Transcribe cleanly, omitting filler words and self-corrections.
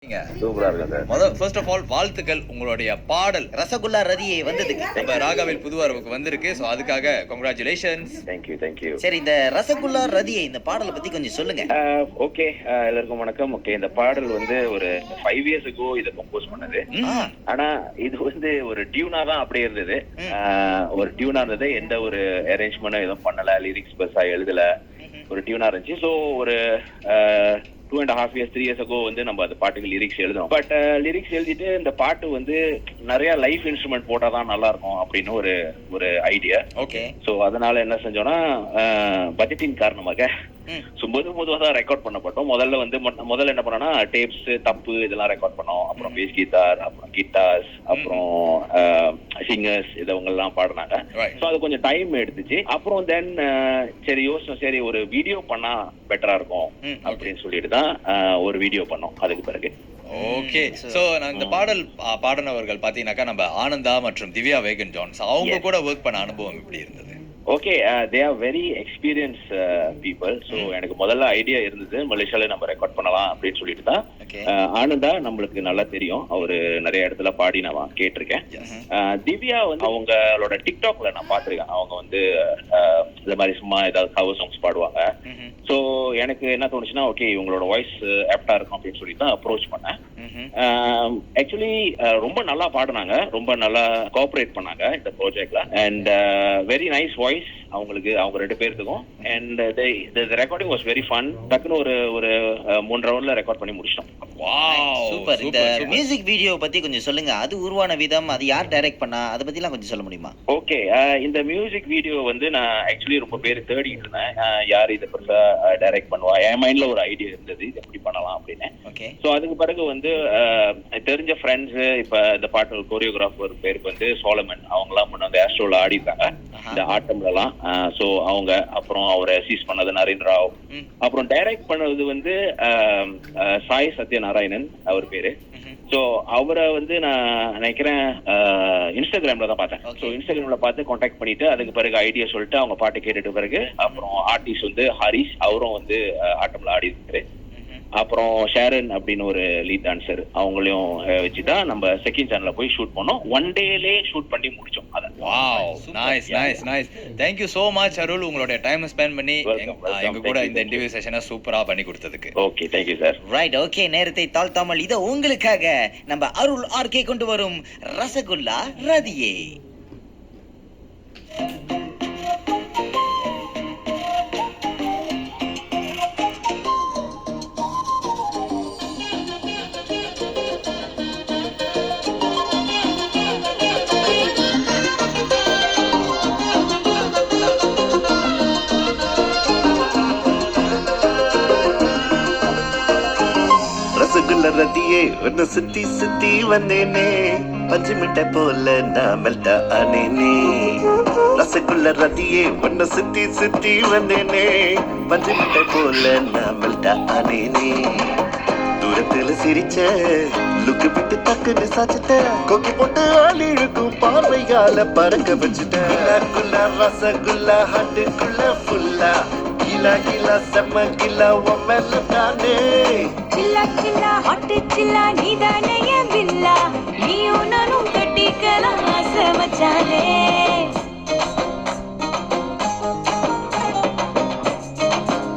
சூப்பரா இருக்கும் sir. First of all வாழ்த்துக்கள். உங்களுடைய பாடல் ரசகுல்லா ரதியே வந்ததுக்கு நம்ம ராகாவில் புது அறிவுக்கு வந்திருக்கு. சோ அதுக்காக கங்க்ராச்சுலேஷன்ஸ். தேங்க்யூ. சரி, இந்த ரசகுல்லா ரதியே இந்த பாடலை பத்தி கொஞ்சம் சொல்லுங்க. ஓகே, எல்லாருக்கும் வணக்கம். ஓகே, இந்த பாடல் வந்து ஒரு 5 years ago இதை கம்போஸ் பண்ணது. ஆனா இது வந்து ஒரு டியூனா தான் அப்படியே இருந்தது. ஒரு டியூனா இருந்தது, எந்த ஒரு அரேஞ்ச்மெண்ட்டும் எதுவும் பண்ணல, லிரிக்ஸ் பெருசா எழுதல, ஒரு டியூனா இருந்துச்சு. ஸோ ஒரு 2.5 years 3 years ago வந்து நம்ம அந்த பாட்டுக்கு லிரிக்ஸ் எழுதணும். பட் லிரிக்ஸ் எழுதிட்டு இந்த பாட்டு வந்து நிறைய லைஃப் இன்ஸ்ட்ருமெண்ட் போட்டாதான் நல்லா இருக்கும் அப்படின்னு ஒரு ஐடியா. ஓகே. ஸோ அதனால என்ன செஞ்சோம்னா, பட்ஜெட்டின் காரணமாக பொதுவா தான் ரெக்கார்ட் பண்ணப்பட்டோம். முதல்ல என்ன பண்ணோம்னா, டேப்ஸ், தப்பு இதெல்லாம் ரெக்கார்ட் பண்ணோம். அப்புறம் பேஸ் கிட்டார், அப்புறம் கிட்டார்ஸ், அப்புறம் சிங்கர்ஸ் இதவங்க எல்லாம் பாடினாங்க. ஸோ அது கொஞ்சம் டைம் எடுத்துச்சு. அப்புறம் தென் சரி யோசனை, சரி ஒரு வீடியோ பண்ணா பெட்டரா இருக்கும் அப்படின்னு சொல்லிட்டு தான் ஒரு வீடியோ பண்ணோம். அதுக்கு பிறகு ஓகே. சோ நான் இந்த பாடல் பாடினவர்கள் பாத்தீங்கன்னாக்கா நம்ம ஆனந்தா மற்றும் திவ்யா வேகன் ஜான்ஸ், அவங்க கூட ஒர்க் பண்ண அனுபவம் எப்படி இருந்தது? Okay, they are very experience people. So எனக்கு முதல்ல ஐடியா இருந்தது, மலேசியால நம்ம ரெக்கார்ட் பண்ணலாம் அப்படின்னு சொல்லிட்டு தான். ஆனந்தா நம்மளுக்கு நல்லா தெரியும், அவரு நிறைய இடத்துல பாடி நான் கேட்டிருக்கேன். திவ்யா வந்து அவங்களோட டிக்டாக்ல நான் பார்த்திருக்கேன். அவங்க வந்து இந்த மாதிரி சும்மா ஏதாவது கவர் சாங்ஸ் பாடுவாங்க. ஸோ எனக்கு என்ன தோணுச்சுன்னா, ஓகே இவங்களோட வாய்ஸ் ஆப்டா இருக்கும் அப்படின்னு சொல்லி தான் அப்ரோச் பண்ணேன். ஆக்சுவலி ரொம்ப நல்லா பாடினாங்க, ரொம்ப நல்லா கோஆபரேட் பண்ணாங்க இந்த ப்ராஜெக்ட்ல. அண்ட் வெரி நைஸ் வாய்ஸ் அவங்களுக்கு, அவங்க 2 பேருக்கும். And recording was very fun. டக்குன்னு ஒரு 3 ரவுண்ட்ல ரெக்கார்ட் பண்ணி முடிச்சிட்டோம். Wow, super. இந்த மியூசிக் வீடியோ பத்தி கொஞ்சம் சொல்லுங்க. அது உருவான விதம், அது யார் டைரக்ட் பண்ணா, அதை பத்தி எல்லாம் கொஞ்சம் சொல்ல முடியுமா? ஓகே, இந்த மியூசிக் வீடியோ வந்து நான் ஆக்சுவலி ரொம்ப பேர் தேடிட்டு இருந்தேன், யார் இதை பெருசா டைரக்ட் பண்ணுவா. என் மைண்ட்ல ஒரு ஐடியா இருந்தது, இது எப்படி பண்ணலாம் அப்படின்னு. ஸோ அதுக்கு பிறகு வந்து தெரிஞ்ச ஃப்ரெண்ட்ஸ், இப்ப இந்த பாட்டு கோரியோகிராஃபர் பேருக்கு வந்து சோலமன், அவங்க எல்லாம் முன்ன வந்து ஆஸ்ட்ரோல ஆடி இருக்காங்க இந்த ஆட்டம்ல எல்லாம். ஸோ அவங்க, அப்புறம் அவரை அசிஸ்ட் பண்ணது நரேன் ராவ், அப்புறம் டைரக்ட் பண்ணது வந்து சாய் சத்யநாராயணன் அவர் பேரு. ஸோ அவரை வந்து நான் நினைக்கிறேன் இன்ஸ்டாகிராம்ல தான் பார்த்தேன். ஸோ இன்ஸ்டாகிராம்ல பார்த்து கான்டாக்ட் பண்ணிட்டு அதுக்கு பிறகு ஐடியா சொல்லிட்டு அவங்க பாட்டு கேட்டுட்டு பிறகு அப்புறம் ஆர்டிஸ்ட் வந்து ஹரிஷ், அவரும் வந்து ஆட்டம்ல ஆடி இருக்காரு. அப்புறம் ஷேரன் அப்படின்னு ஒரு லீட் டான்சர், அவங்களையும் வச்சுதான் நம்ம செகண்ட் சேனல்ல போய் ஷூட் பண்ணோம். 1 டேலே ஷூட் பண்ணி முடிச்சோம். அதான். Wow, nice. Thank you so much Arul, உங்களுடைய டைம் ஸ்பெண்ட் பண்ணி எங்க கூட இந்த இன்டர்வியூ செஷனை சூப்பரா பண்ணி கொடுத்ததுக்கு. Okay, thank you sir. Right, okay. நேரத்தை தாழ்த்தாமல் இதை உங்களுக்காக நம்ம அருள் ஆர்கே கொண்டு வரும் ரசகுல்லா ரதியே. ரசகுல்ல ரதியே ஒன்னு சுத்தி சுத்தி வந்தேனே, பஞ்சு மிட்டை போல நான் மெல்டா ஆனேனே. ரசகுல்ல ரதியே ஒன்னு சுத்தி சுத்தி வந்தேனே, பஞ்சு மிட்டை போல நான் மெல்டா ஆனேனே. தூரத்துல சிரிச்ச லுக்கு விட்டு டக்குன்னு சாச்சிட்ட, கொக்கி போட்டு ஆளி இழுக்கும் பார்வையால பறக்க வச்சுட்டேன். குல்லா ரசகுல்லா ஹட்டுக்குள்ள ஃபுல்லா, கிலா கிலா செம்ம கிலா ஒம்மல்ல தானே. சில்லா சில்லா ஹாட் சில்லா நீதானே என் பில்லா, நீயும் நானும் கட்டிக்கலாம் ஆசை மச்சானே.